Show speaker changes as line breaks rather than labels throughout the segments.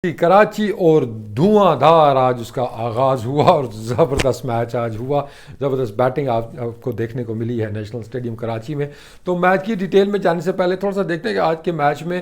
کراچی اور دھواں دھار آج اس کا آغاز ہوا اور زبردست میچ آج ہوا. زبردست بیٹنگ آپ کو دیکھنے کو ملی ہے نیشنل اسٹیڈیم کراچی میں. تو میچ کی ڈیٹیل میں جانے سے پہلے تھوڑا سا دیکھتے ہیں کہ آج کے میچ میں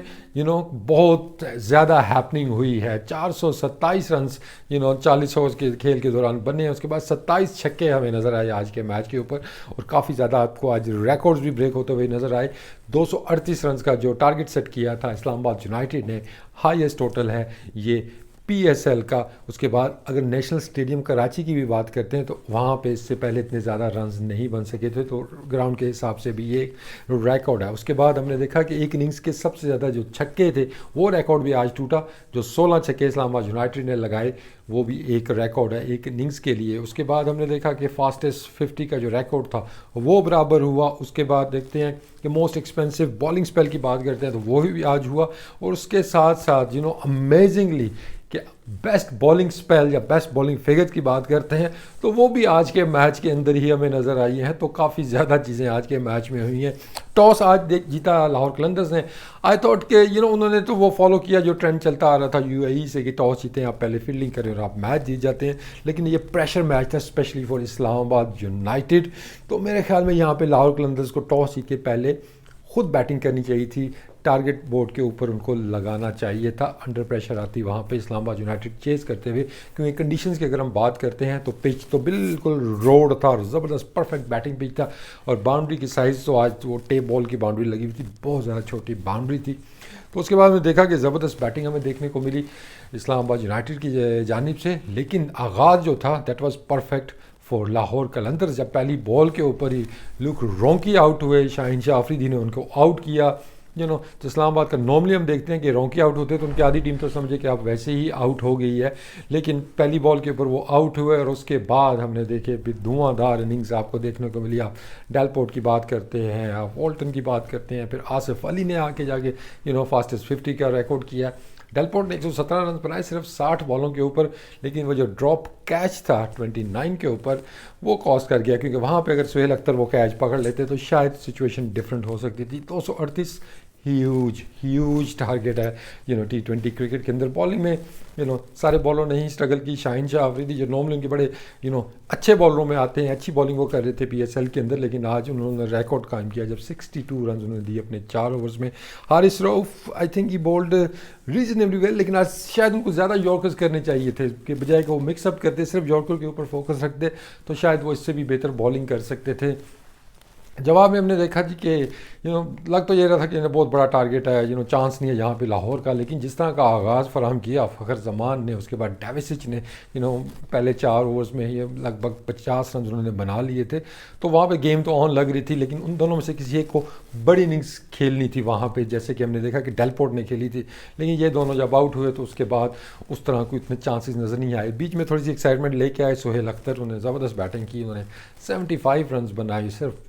بہت زیادہ ہیپننگ ہوئی ہے. 427 رنز 40 اوورز کے کھیل کے دوران بنے ہیں. اس کے بعد 27 چھکے ہمیں نظر آئے آج کے میچ کے اوپر, اور کافی زیادہ آپ کو آج ریکارڈز بھی بریک ہوتے ہوئے نظر آئے. 238 رنز کا جو ٹارگٹ سیٹ کیا تھا اسلام آباد یونائٹیڈ نے, ہائیسٹ ٹوٹل ہے یہ پی ایس ایل کا. اس کے بعد اگر نیشنل اسٹیڈیم کراچی کی بھی بات کرتے ہیں تو وہاں پہ اس سے پہلے اتنے زیادہ رنز نہیں بن سکے تھے, تو گراؤنڈ کے حساب سے بھی یہ ریکارڈ ہے. اس کے بعد ہم نے دیکھا کہ ایک اننگز کے سب سے زیادہ جو چھکے تھے وہ ریکارڈ بھی آج ٹوٹا. جو 16 چھکے اسلام آباد یونائٹیڈ نے لگائے وہ بھی ایک ریکارڈ ہے ایک اننگز کے لیے. اس کے بعد ہم نے دیکھا کہ فاسٹسٹ 50 کا جو ریکارڈ تھا وہ برابر ہوا. اس کے بعد دیکھتے ہیں کہ موسٹ ایکسپینسو بالنگ سپیل کی بات کرتے ہیں تو وہ بھی آج ہوا. اور اس کے ساتھ ساتھ امیزنگلی کہ بیسٹ بالنگ سپیل یا بیسٹ بالنگ فگر کی بات کرتے ہیں تو وہ بھی آج کے میچ کے اندر ہی ہمیں نظر آئی ہیں. تو کافی زیادہ چیزیں آج کے میچ میں ہوئی ہیں. ٹاس آج جیتا لاہور قلندرز نے. آئی تھاٹ کہ انہوں نے تو وہ فالو کیا جو ٹرینڈ چلتا آ رہا تھا یو اے ای سے کہ ٹاس جیتے ہیں آپ پہلے فیلڈنگ کریں اور آپ میچ جیت جاتے ہیں, لیکن یہ پریشر میچ تھا اسپیشلی فار اسلام آباد یونائٹیڈ. تو میرے خیال میں یہاں پہ لاہور قلندرز کو ٹاس جیت کے پہلے خود بیٹنگ کرنی چاہیے تھی. ٹارگٹ بورڈ کے اوپر ان کو لگانا چاہیے تھا. انڈر پریشر آتی وہاں پہ اسلام آباد یونائٹیڈ چیز کرتے ہوئے, کیونکہ کنڈیشنز کی اگر ہم بات کرتے ہیں تو پچ تو بالکل روڈ تھا اور زبردست پرفیکٹ بیٹنگ پچ تھا. اور باؤنڈری کی سائز تو آج وہ ٹیپ بال کی باؤنڈری لگی ہوئی تھی, بہت زیادہ چھوٹی باؤنڈری تھی. تو اس کے بعد میں دیکھا کہ زبردست بیٹنگ ہمیں دیکھنے کو ملی اسلام آباد یونائٹیڈ کی جانب سے, لیکن آغاز جو تھا that was perfect for Lahore Qalandars. جب پہلی بال کے اوپر ہی لک رونکی آؤٹ ہوئے, شاہین شاہ آفریدی نے ان کو آؤٹ کیا. تو اسلام آباد کا نارملی ہم دیکھتے ہیں کہ رونکی آؤٹ ہوتے ہیں تو ان کی آدھی ٹیم تو سمجھے کہ آپ ویسے ہی آؤٹ ہو گئی ہے, لیکن پہلی بال کے اوپر وہ آؤٹ ہوئے. اور اس کے بعد ہم نے دیکھے دھواں دھار اننگز آپ کو دیکھنے کو ملی. آپ ڈیلپورٹ کی بات کرتے ہیں, آپ والٹن کی بات کرتے ہیں, پھر آصف علی نے آ کے جا کے فاسٹسٹ 50 کا ریکارڈ کیا. ڈیلپورٹ نے 117 رنز بنائے صرف 60 بالوں کے اوپر, لیکن وہ جو ڈراپ کیچ تھا 29 کے اوپر وہ کاسٹ کر گیا, کیونکہ وہاں پہ اگر سہیل اختر وہ کیچ پکڑ لیتے تو شاید سچویشن ڈفرینٹ ہو سکتی تھی. 238 ہیوج ٹارگٹ ہے T20 کرکٹ کے اندر. بالنگ میں سارے بالروں نے ہی اسٹرگل کی. شاہین شاہ آفریدی جو نارملی ان کے بڑے اچھے بالروں میں آتے ہیں, اچھی بالنگ وہ کر رہے تھے پی ایس ایل کے اندر, لیکن آج انہوں نے ریکارڈ قائم کیا جب 62 رنز انہوں نے دیے اپنے 4 اوورز میں. Haris Rauf I think he bowled reasonably well, لیکن آج شاید ان کو زیادہ یارکرز کرنے چاہیے تھے کہ بجائے کہ وہ مکس اپ کرتے صرف یارکر کے اوپر فوکس رکھتے تو شاید وہ اس سے بھی بہتر بالنگ کر سکتے تھے. جواب میں ہم نے دیکھا جی کہ لگ تو یہ رہا تھا کہ بہت بڑا ٹارگٹ ہے, چانس نہیں ہے یہاں پہ لاہور کا, لیکن جس طرح کا آغاز فراہم کیا فخر زمان نے, اس کے بعد ڈیوسچ نے پہلے 4 اوورز میں ہی لگ بھگ 50 رنز انہوں نے بنا لیے تھے. تو وہاں پہ گیم تو آن لگ رہی تھی, لیکن ان دونوں میں سے کسی ایک کو بڑی اننگز کھیلنی تھی وہاں پہ, جیسے کہ ہم نے دیکھا کہ ڈیلپورٹ نے کھیلی تھی, لیکن یہ دونوں جب آؤٹ ہوئے تو اس کے بعد اس طرح کو اتنے چانسز نظر نہیں آئے. بیچ میں تھوڑی سی ایکسائٹمنٹ لے کے آئے سہیل اختر, انہوں نے زبردست بیٹنگ کی, انہوں نے 75 رنز بنائی صرف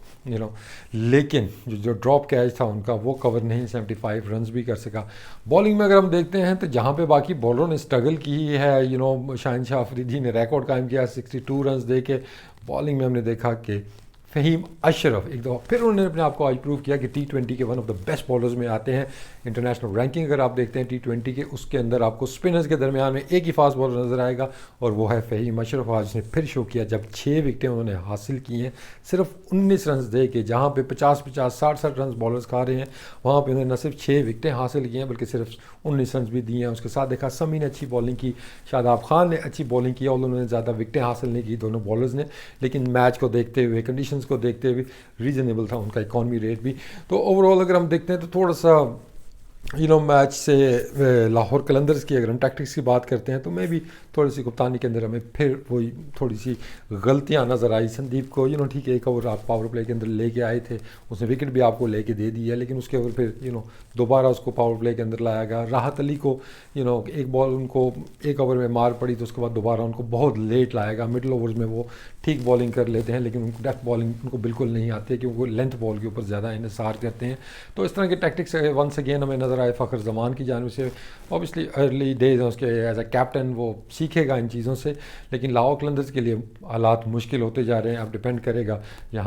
لیکن جو ڈراپ کیچ تھا ان کا وہ کور نہیں 75 رنز بھی کر سکا. بالنگ میں اگر ہم دیکھتے ہیں تو جہاں پہ باقی بالروں نے اسٹرگل کی ہے, شاہین شاہ آفریدی نے ریکارڈ قائم کیا 62 رنز دے کے. بالنگ میں ہم نے دیکھا کہ فہیم اشرف ایک دفعہ پھر انہوں نے اپنے آپ کو آج پروو کیا کہ T20 کے one of the best bowlers میں آتے ہیں. انٹرنیشنل رینکنگ اگر آپ دیکھتے ہیں T20 کے, اس کے اندر آپ کو اسپنرز کے درمیان میں ایک ہی فاسٹ بالر نظر آئے گا اور وہ ہے فہیم اشرف. آج نے پھر شو کیا جب 6 وکٹیں انہوں نے حاصل کی ہیں صرف 19 رنز دے کے, جہاں پہ 50 60 رنز بالرز کھا رہے ہیں وہاں پہ انہوں نے نہ صرف 6 وکٹیں حاصل کی ہیں بلکہ صرف 19 رنز بھی دیے ہیں. اس کے ساتھ دیکھا سمی نے اچھی بالنگ کی, شاداب خان نے اچھی بالنگ کی, اور انہوں نے زیادہ وکٹیں حاصل نہیں کی دونوں بالرز نے, لیکن میچ کو دیکھتے ہوئے کنڈیشنز کو دیکھتے ہوئے ریزنیبل تھا ان کا اکانومی ریٹ بھی. تو اوور آل اگر ہم دیکھتے ہیں تو تھوڑا سا میچ سے لاہور قلندرز کی اگر ہم ٹیکٹکس کی بات کرتے ہیں تو میں بھی تھوڑی سی کپتانی کے اندر ہمیں پھر وہی تھوڑی سی غلطیاں نظر آئی. سندیپ کو ٹھیک ہے ایک اوور آپ پاور پلے کے اندر لے کے آئے تھے, اس نے وکٹ بھی آپ کو لے کے دے دی ہے, لیکن اس کے اوور پھر دوبارہ اس کو پاور پلے کے اندر لایا گیا. راحت علی کو ایک بال ان کو ایک اوور میں مار پڑی تو اس کے بعد دوبارہ ان کو بہت لیٹ لایا گیا. مڈل اوورز میں وہ ٹھیک بالنگ کر لیتے ہیں, لیکن ان کو ڈیتھ بالنگ ان کو بالکل نہیں آتی ہے کیونکہ وہ لینتھ بال کے اوپر زیادہ انحصار کرتے ہیں. تو اس طرح کے ٹیکٹکس ونس اگین ہمیں نظر آئے فخر زمان کی جانب سے. اوبیسلی ارلی ڈیز ہیں اس کے ایز اے کیپٹن, وہ سیکھے گا ان چیزوں سے, لیکن لاہور قلندرز کے لیے حالات مشکل ہوتے جا رہے ہیں. اب ڈپینڈ کرے گا یہاں